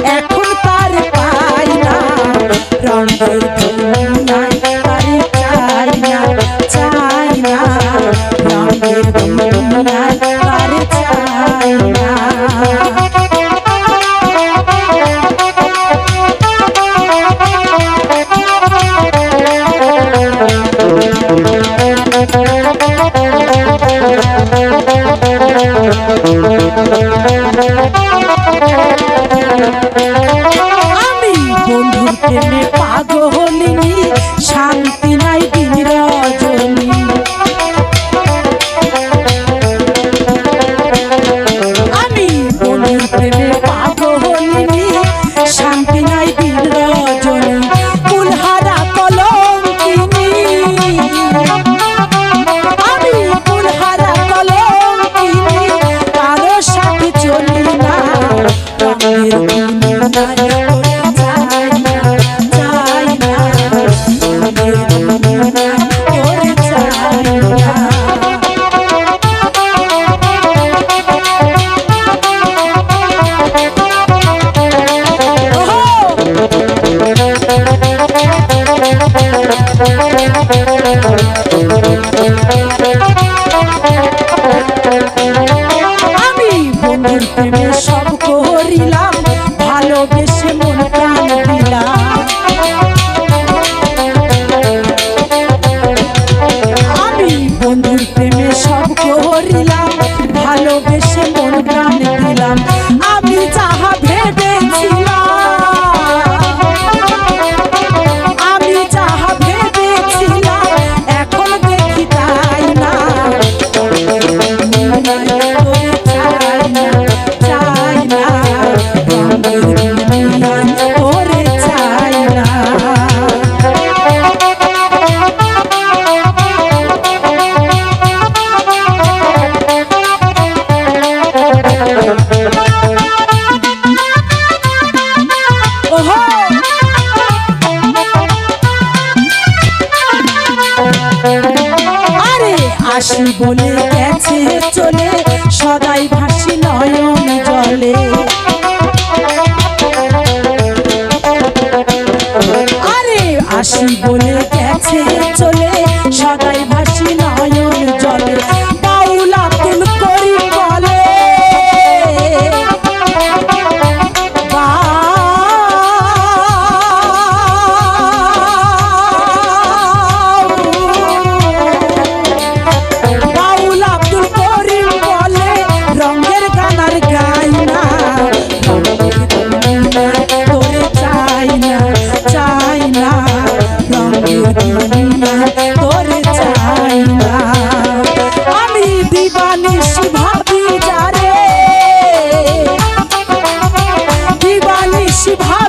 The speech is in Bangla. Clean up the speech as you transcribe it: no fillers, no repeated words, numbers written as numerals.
এখন তার পাই না রঙের দুনিয়ায় তারে চাই না চাই না রঙের দুনিয়ায় তারে চাই না আমি বন্ধুর প্রেমে পাগলিনী শান্তি নাই দিন রজনী আমি বন্ধুর প্রেমে পাগলিনী শান্তি নাই দিন রজনী ফুলহারা কলঙ্কিনী আমি ফুলহারা কলঙ্কিনী কারো সাথে চলি না রঙের দুনিয়ায় চাই না চাই না রঙের দুনিয়ায় চাই না আমি বন্ধুর প্রেমে সব করিলাম ভালোবেসে মন প্রাণ দিলাম আমি বন্ধুর প্রেমে সব করিলাম ভালোবেসে মন প্রাণ দিলাম আমি যাহা ভেবেছিলাম আমি যাহা ভেবেছিলাম এখন দেখি তাই না চাই না রঙের দুনিয়ায় তোরে চাই না ওহো আরে আসি বলে গেছে চলে সদাই ভাসি নয়ন জলে আরে আসি বলে গেছে চলে সদাই ভাসি নয়ন জলে বাউল আব্দুল করিম বলে বাউল আব্দুল করিম বলে রঙের গান আর গাই না তোরে চাই না চাই না রঙের দুনিয়ায় তোরে চাই না আমি দিবানিশি ভাবি যারে দিবানিশি ভাবি